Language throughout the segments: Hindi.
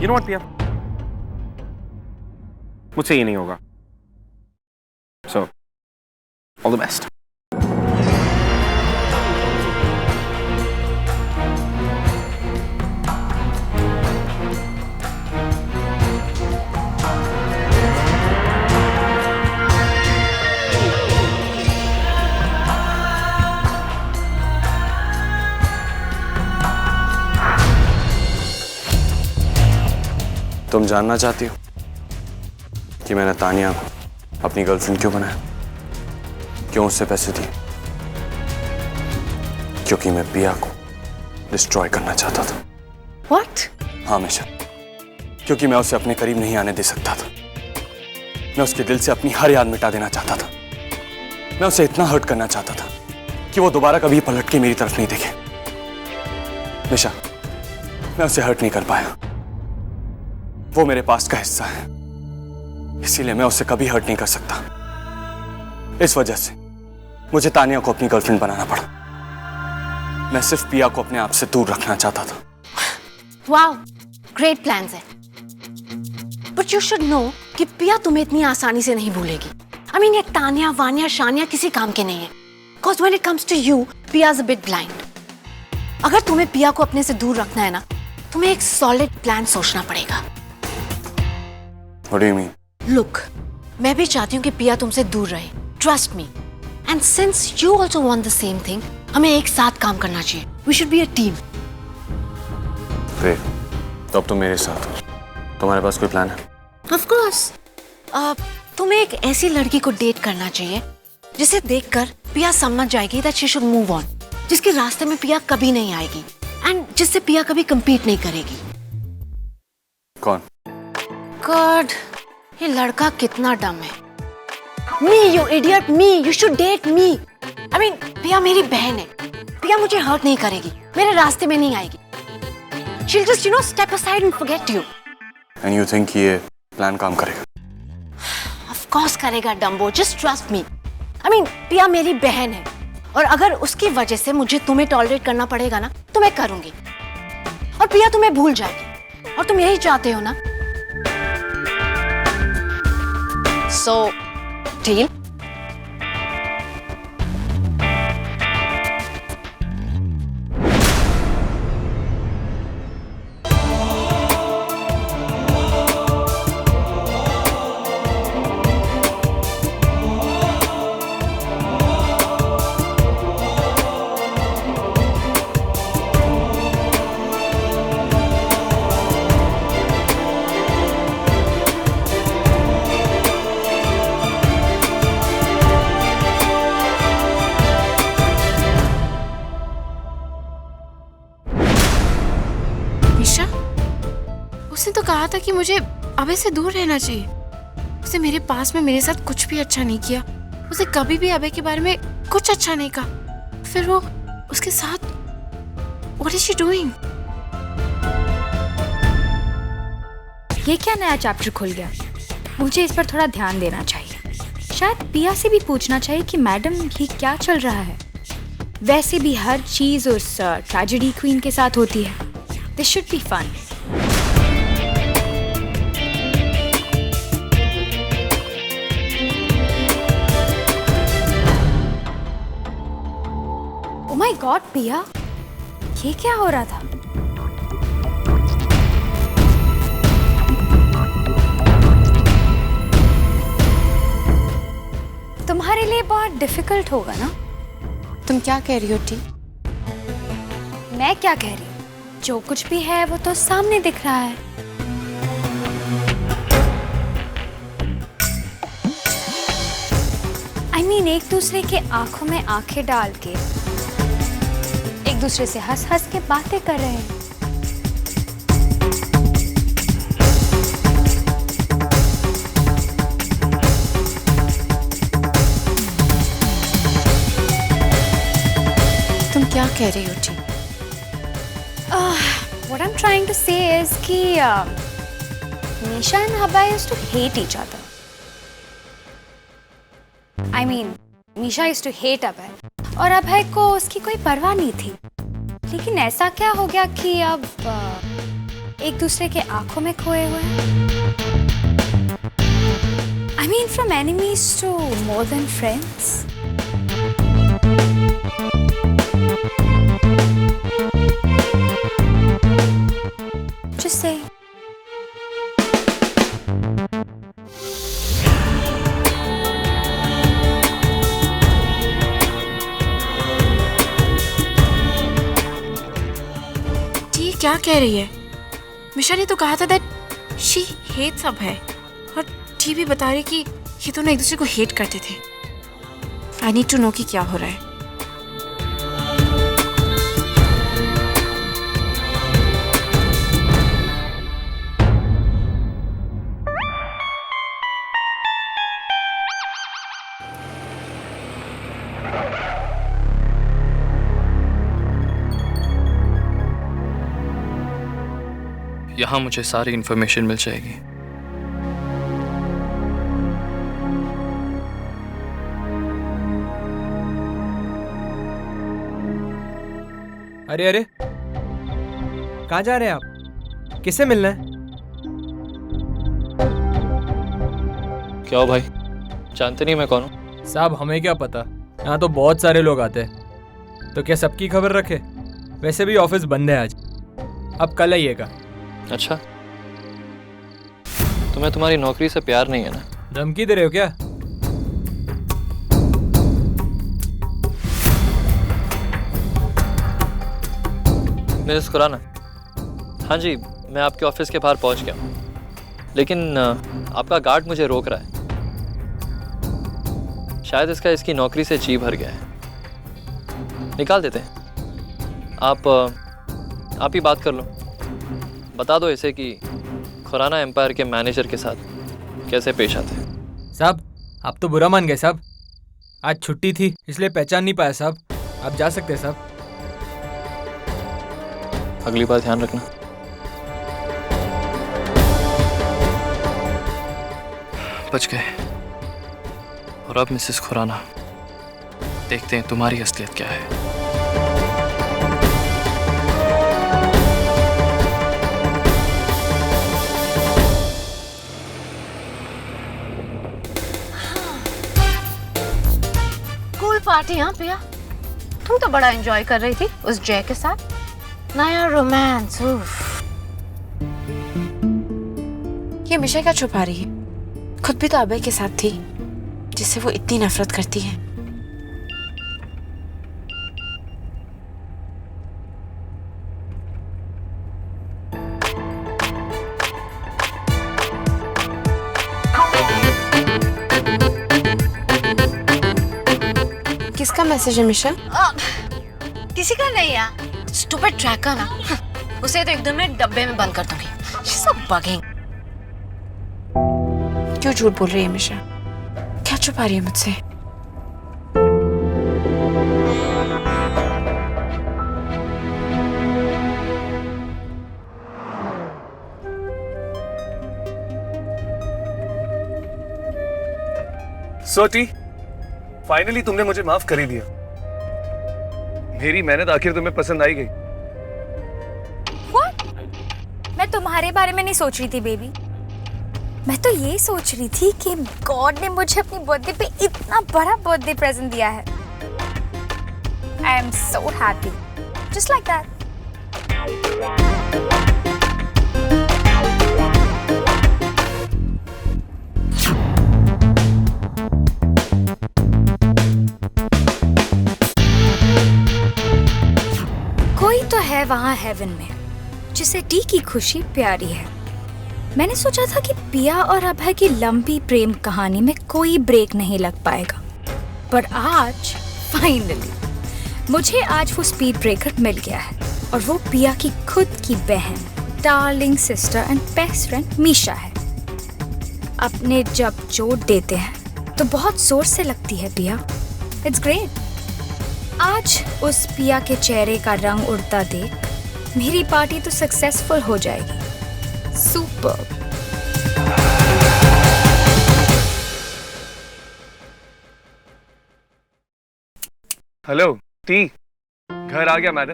You know what, पिया? मुझसे ये नहीं होगा. So, all the best. तुम जानना चाहती हो कि मैंने तानिया को अपनी गर्लफ्रेंड क्यों बनाया, क्यों उससे पैसे दिए? क्योंकि मैं पिया को डिस्ट्रॉय करना चाहता था। What? हाँ मिशा, क्योंकि मैं उसे अपने करीब नहीं आने दे सकता था। मैं उसके दिल से अपनी हर याद मिटा देना चाहता था। मैं उसे इतना हर्ट करना चाहता था कि वो दोबारा कभी पलट के मेरी तरफ नहीं देखे। मिशा, मैं उसे हर्ट नहीं कर पाया। वो मेरे पास्ट का हिस्सा है, इसीलिए मैं उसे कभी हर्ट नहीं कर सकता। इस वजह से मुझे तानिया को अपनी गर्लफ्रेंड बनाना पड़ा। मैं सिर्फ पिया को अपने आप से दूर रखना चाहता था। Wow, great plans है। But you should know कि पिया तुम्हें इतनी आसानी से नहीं भूलेगी। I mean, ये तानिया, वानिया, शानिया किसी काम के नहीं है। Because when it comes to you, पिया's a bit blind। अगर तुम्हें पिया को अपने से दूर रखना है ना, तुम्हें एक solid plan सोचना पड़ेगा। What do you mean? Look, मैं भी चाहती हूँ कि पिया तुमसे दूर रहे। Trust me. And since you also want the same thing, हमें एक साथ काम करना चाहिए। We should be a team. फिर तो अब तुम मेरे साथ हो। तुम्हारे पास कोई प्लान है? Of course. तुम्हें एक ऐसी लड़की को डेट करना चाहिए जिसे देखकर पिया समझ जाएगी that she should move on, जिसके रास्ते में पिया कभी नहीं आएगी and जिससे पिया कभी compete नहीं करेगी। कौन? God, ये लड़का कितना डम है। Me, you idiot, me. You should date me. I mean, पिया मेरी बहन है। पिया मुझे हर्ट नहीं करेगी, मेरे रास्ते में नहीं आएगी। She'll just, step aside and forget you. And you think ये प्लान काम करेगा? Of course करेगा Dumbo, just trust me. I mean, पिया मेरी बहन है और अगर उसकी वजह से मुझे तुम्हें टॉलरेट करना पड़ेगा ना, तो मैं करूंगी। और पिया तुम्हें भूल जाएगी और तुम यही चाहते हो ना? So, deal? निशा, उसने तो कहा था कि मुझे अभय से दूर रहना चाहिए। उसे मेरे पास में मेरे साथ कुछ भी अच्छा नहीं किया। उसे कभी भी अभय के बारे में कुछ अच्छा नहीं कहा। फिर वो उसके साथ What is she doing? ये क्या नया चैप्टर खुल गया? मुझे इस पर थोड़ा ध्यान देना चाहिए। शायद पिया से भी पूछना चाहिए कि मैडम ये क्या चल रहा है। वैसे भी हर चीज उस ट्रेजेडी क्वीन के साथ होती है। This should be fun. Oh my God, पिया, ये क्या हो रहा था? तुम्हारे लिए बहुत डिफिकल्ट होगा ना? तुम क्या कह रही हो टी? मैं क्या कह रही हूँ? जो कुछ भी है वो तो सामने दिख रहा है। I mean, एक दूसरे के आंखों में आंखें डाल के एक दूसरे से हंस हंस के बातें कर रहे हैं। तुम क्या कह रही हो T? What I'm trying to say is कि Nisha and Abhay used to hate each other. I mean, Nisha used to hate Abhay और अभय को उसकी कोई परवाह नहीं थी। लेकिन ऐसा क्या हो गया कि अब एक दूसरे के आंखों में खोए हुए हैं। I mean, from enemies to more than friends. Just say. क्या कह रही है? मिशा ने तो कहा था दैट शी हेट्स अभय, और टी भी बता रही कि ये दोनों एक दूसरे को हेट करते थे। आई नीड टू नो कि क्या हो रहा है। यहाँ मुझे सारी इन्फॉर्मेशन मिल जाएगी। अरे अरे, कहाँ जा रहे हैं आप? किससे मिलना है? क्या हो भाई, जानते नहीं मैं कौन हूँ? साहब हमें क्या पता, यहाँ तो बहुत सारे लोग आते हैं। तो क्या सबकी खबर रखे? वैसे भी ऑफिस बंद है आज, अब कल आइएगा। अच्छा, तुम्हें तुम्हारी नौकरी से प्यार नहीं है ना? धमकी दे रहे हो क्या? मिसेस खुराना, हाँ जी, मैं आपके ऑफिस के बाहर पहुंच गया हूँ, लेकिन आपका गार्ड मुझे रोक रहा है। शायद इसकी नौकरी से जी भर गया है। निकाल देते हैं। आप ही बात कर लो। बता दो इसे कि खुराना एम्पायर के मैनेजर के साथ कैसे पेश आते हैं। साहब आप तो बुरा मान गए साहब, आज छुट्टी थी इसलिए पहचान नहीं पाया साहब। आप जा सकते हैं साहब। अगली बार ध्यान रखना। बच गए। और अब मिसेस खुराना, देखते हैं तुम्हारी असलियत क्या है। पार्टी। हाँ पिया, तुम तो बड़ा एंजॉय कर रही थी उस जय के साथ। नया रोमांस। ये मिशा क्या छुपा रही है? खुद भी तो अभय के साथ थी जिससे वो इतनी नफरत करती है। किसका मैसेज है मिशा? किसी का नहीं यार, स्टूपिड ट्रैकर ना, उसे तो एकदम में डब्बे में बंद कर दूंगी। She's so bugging। क्यों झूठ बोल रही है मिशा? क्या छुपा रही है मुझसे? सोटी, फाइनली तुमने मुझे माफ कर ही दिया। मेरी मेहनत आखिर तुम्हें पसंद आई गई। What? मैं तुम्हारे बारे में नहीं सोच रही थी बेबी, मैं तो ये सोच रही थी कि गॉड ने मुझे अपनी बर्थडे पे इतना बड़ा बर्थडे प्रेजेंट दिया है। I am so happy, just like that. कोई तो है वहां हेवन में जिसे टी की खुशी प्यारी है। मैंने सोचा था कि पिया और अभय की लंबी प्रेम कहानी में कोई ब्रेक नहीं लग पाएगा, पर आज फाइनली मुझे आज वो स्पीड ब्रेकर मिल गया है, और वो पिया की खुद की बहन, darling sister and best friend Misha है। अपने जब चोट देते हैं तो बहुत जोर से लगती है पिया। It's great. आज उस पिया के चेहरे का रंग उड़ता देख मेरी पार्टी तो सक्सेसफुल हो जाएगी। सुपर। हेलो टी, घर आ गया मैडम।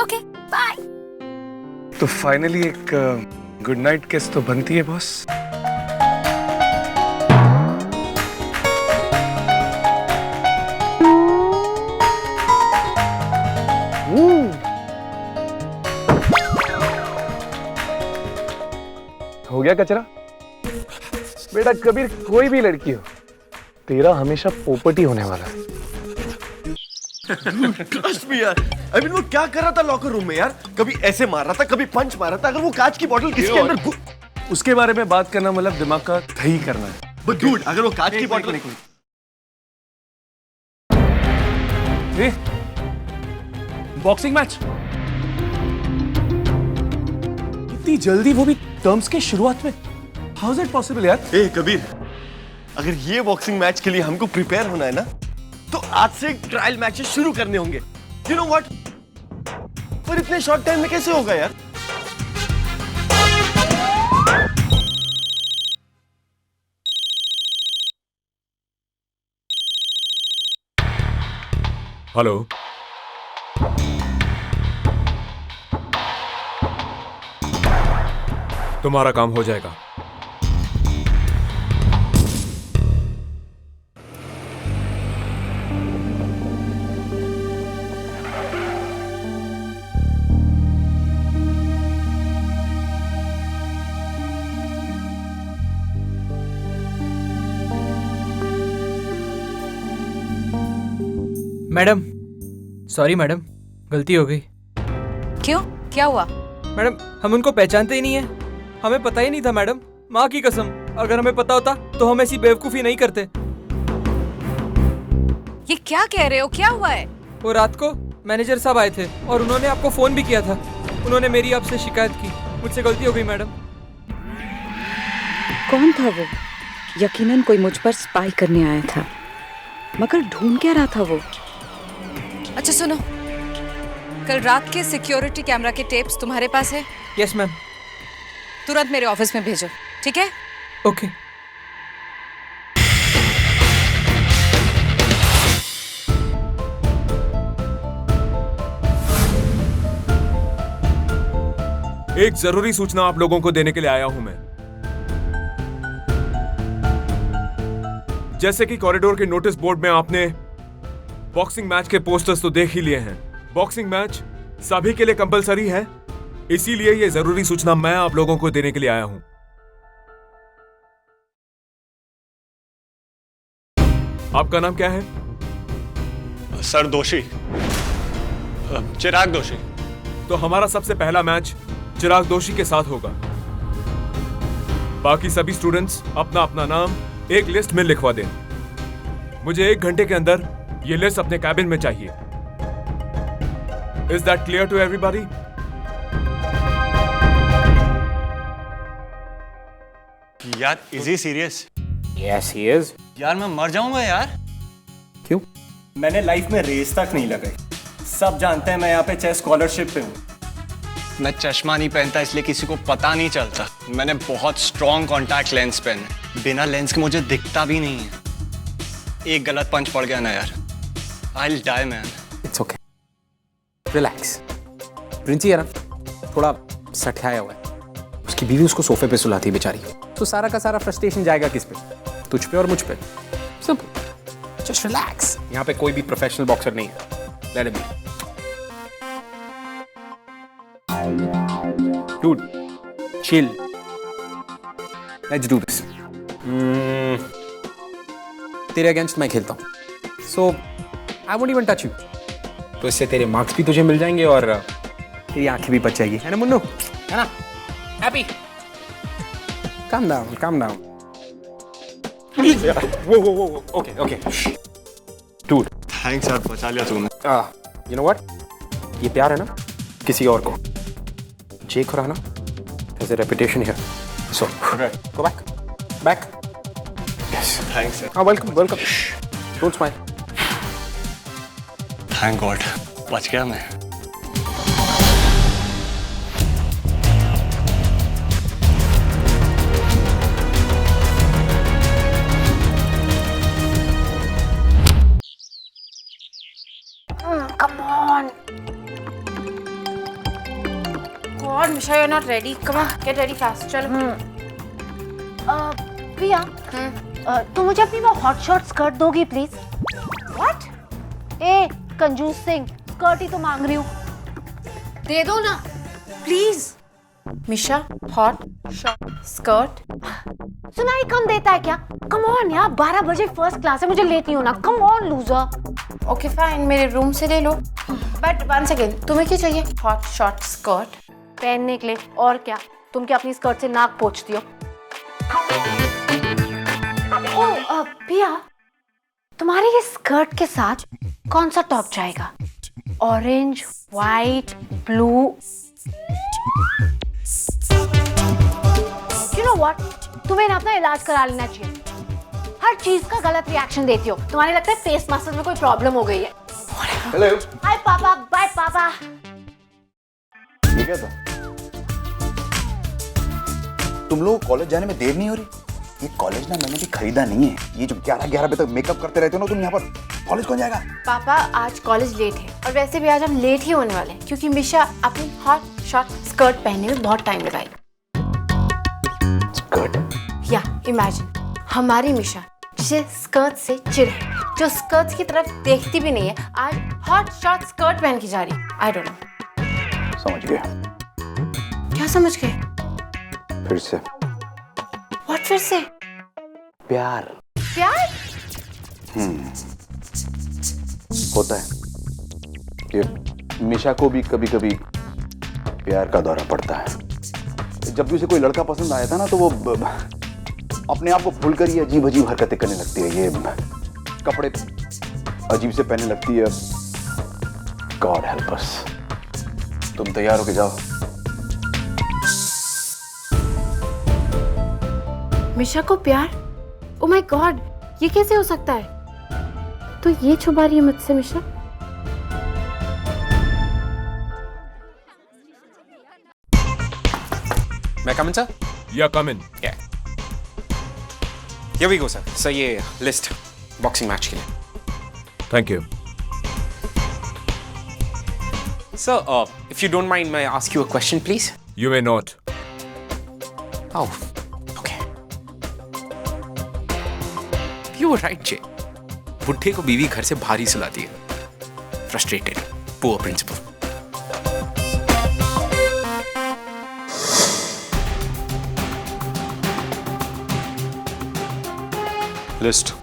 Okay bye. तो फाइनली एक गुड नाइट किस तो बनती है बॉस। हो गया कचरा। बेटा कबीर, कोई भी लड़की हो, तेरा हमेशा पोपट ही होने वाला है। ट्रस्ट मी यार। आई मीन वो क्या कर रहा था लॉकर रूम में यार? कभी ऐसे मार रहा था, कभी पंच मार रहा था। अगर वो कांच की बोतल किसके अंदर उसके बारे में बात करना मतलब दिमाग का दही करना है। बट डूड, अगर वो कांच की बोतल बॉक्सिंग मैच इतनी जल्दी, वो भी टर्म्स के शुरुआत में। हाउ इज इट पॉसिबल यार? ए कबीर, अगर ये बॉक्सिंग मैच के लिए हमको प्रिपेयर होना है ना, तो आज से ट्रायल मैचेस शुरू करने होंगे। You know what? पर इतने शॉर्ट टाइम में कैसे होगा यार? हेलो, तुम्हारा काम हो जाएगा। मैडम, सॉरी मैडम, गलती हो गई। क्यों, क्या हुआ? मैडम, हम उनको पहचानते ही नहीं है। हमें पता ही नहीं था मैडम, माँ की कसम। अगर हमें पता होता तो हम ऐसी बेवकूफ़ी नहीं करते। ये क्या कह रहे हो? क्या हुआ है? वो रात को मैनेजर साहब आए थे और उन्होंने आपको फ़ोन भी किया था। उन्होंने मेरी आपसे शिकायत की। मुझसे गलती हो गई मैडम। कौन था वो? यकीनन कोई मुझ पर स्पाई करने आया था, मगर ढूंढ क्या रहा था वो? अच्छा सुनो, कल रात के सिक्योरिटी कैमरा के टेप्स तुम्हारे पास है? Yes ma'am. तुरंत मेरे ऑफिस में भेजो, ठीक है? ओके। एक जरूरी सूचना आप लोगों को देने के लिए आया हूं मैं। जैसे कि कॉरिडोर के नोटिस बोर्ड में आपने बॉक्सिंग मैच के पोस्टर्स तो देख ही लिए हैं। बॉक्सिंग मैच सभी के लिए कंपलसरी है, इसीलिए ये जरूरी सूचना मैं आप लोगों को देने के लिए आया हूं। आपका नाम क्या है? सर दोषी, चिराग दोषी। तो हमारा सबसे पहला मैच चिराग दोषी के साथ होगा। बाकी सभी स्टूडेंट्स अपना अपना नाम एक लिस्ट में लिखवा दें। मुझे 1 घंटे के अंदर ये लिस्ट अपने कैबिन में चाहिए। Is that clear to everybody? यार is he serious? Yes he is. यार मैं मर जाऊंगा यार। क्यों? मैंने लाइफ में रेस तक नहीं लगाई। सब जानते हैं मैं यहाँ पे चेस स्कॉलरशिप पे हूँ। मैं चश्मा नहीं पहनता इसलिए किसी को पता नहीं चलता। मैंने बहुत स्ट्रॉन्ग कॉन्टैक्ट लेंस पहने, बिना लेंस के मुझे दिखता भी नहीं है। एक गलत पंच पड़ गया ना यार, I'll die man. It's okay, relax. Princy है ना, थोड़ा सठियाया हुआ है। उसकी बीवी उसको सोफे पे सुलाती है बेचारी। तो सारा का सारा फ्रस्ट्रेशन जाएगा किस पे? तुझ पे और मुझ पे। Simple, just relax. यहाँ पे कोई भी प्रोफेशनल बॉक्सर नहीं है। Let it be. Dude, chill. Let's do this. तेरे अगेंस्ट मैं खेलता हूँ, so I won't even touch you. तो इससे तेरे मार्क्स भी तुझे मिल जाएंगे और तेरी आंखें भी बच जाएगी, है ना मुन्नू? है ना? Happy? Calm down, calm down. Whoa. Okay. Dude. Thanks यार, बचा लिया तूने। You know what? ये प्यार है ना किसी और को। Jay Khurana has a reputation here. So, go back. Back. Yes. Thanks यार। Welcome. Don't smile. Thank God, बच गया मैं। Come on. God, Misha, Misha, you're not ready. Come on, get ready fast. चलो. प्रिया, तुम मुझे अपनी वो हॉट शॉट स्कर्ट दोगी प्लीज? व्हाट? ए कंजूस सिंह, स्कर्ट ही तो मांग रही हूँ, दे दो ना please. Misha, hot short skirt. सुनाई कम देता है क्या? कम ऑन यार, 12 बजे फर्स्ट क्लास है, मुझे लेट नहीं होना. Come on loser. Okay fine, मेरे रूम से ले लो. But once again, तुम्हें क्या चाहिए? Hot short skirt. पहनने के लिए. और क्या? तुम क्या अपनी स्कर्ट से नाक पोंछती हो? ओह पिया, तुम्हारे ये स्कर्ट के साथ कौन सा टॉप जाएगा? Orange, white, blue. You know what? तुम्हें ना अपना इलाज करा लेना चाहिए. हर चीज का गलत रिएक्शन देती हो. तुम्हारे लगता है फेस मसल में कोई प्रॉब्लम हो गई है. हेलो. हाय पापा, बाय पापा. ये क्या था? तुम लोग कॉलेज जाने में देर नहीं हो रही? ये कॉलेज ना मैंने भी खरीदा नहीं है. ये जो 11-11 बजे तक मेकअप करते रहते हो ना तुम यहाँ पर, कॉलेज कौन जाएगा? पापा आज कॉलेज लेट है और वैसे भी आज हम लेट ही होने वाले हैं क्योंकि मिशा अपनी हॉट शॉर्ट स्कर्ट पहनने में बहुत टाइम लगाई. स्कर्ट? या इमेजिन हमारी मिशा जिसे स्कर्ट से चिढ़ है, जो स्कर्ट की तरफ देखती भी नहीं है, आज हॉट शॉर्ट स्कर्ट पहन के जा रही है. I don't know. समझ गया. क्या समझ गए? फिर से. व्हाट फिर से? प्यार. प्यार? होता है कि मिशा को भी कभी कभी प्यार का दौरा पड़ता है. जब भी उसे कोई लड़का पसंद आया था ना तो वो अपने आप को भूलकर ये अजीब अजीब हरकतें करने लगती है. ये कपड़े अजीब से पहनने लगती है. God help us. तुम तैयार होके जाओ. मिशा को प्यार? ओ माय गॉड, ये कैसे हो सकता है? तो ये छुपा रही है मुझसे मिशा? मैं कम इन सर? या कम इन. Here we go sir. Sir ये लिस्ट बॉक्सिंग मैच के लिए. Thank you. Sir, if you don't mind, may I ask you a question, please? You may not. Oh, okay. You were right, Jay. बुढ़े को बीवी घर से बाहर ही सुलाती है. Frustrated, poor principal. लिस्ट.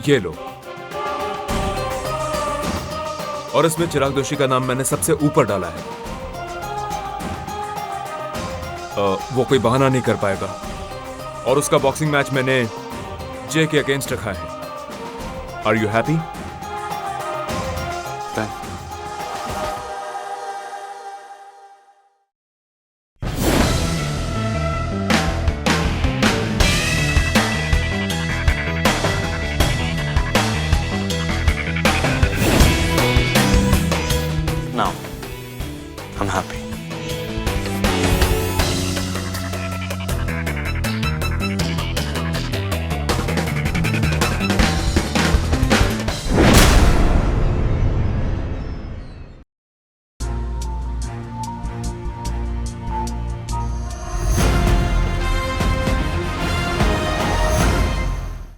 ये लो. और इसमें चिराग दोषी का नाम मैंने सबसे ऊपर डाला है. वो कोई बहाना नहीं कर पाएगा. और उसका बॉक्सिंग मैच मैंने जे के अगेंस्ट रखा है. Are you happy? Now, I'm happy.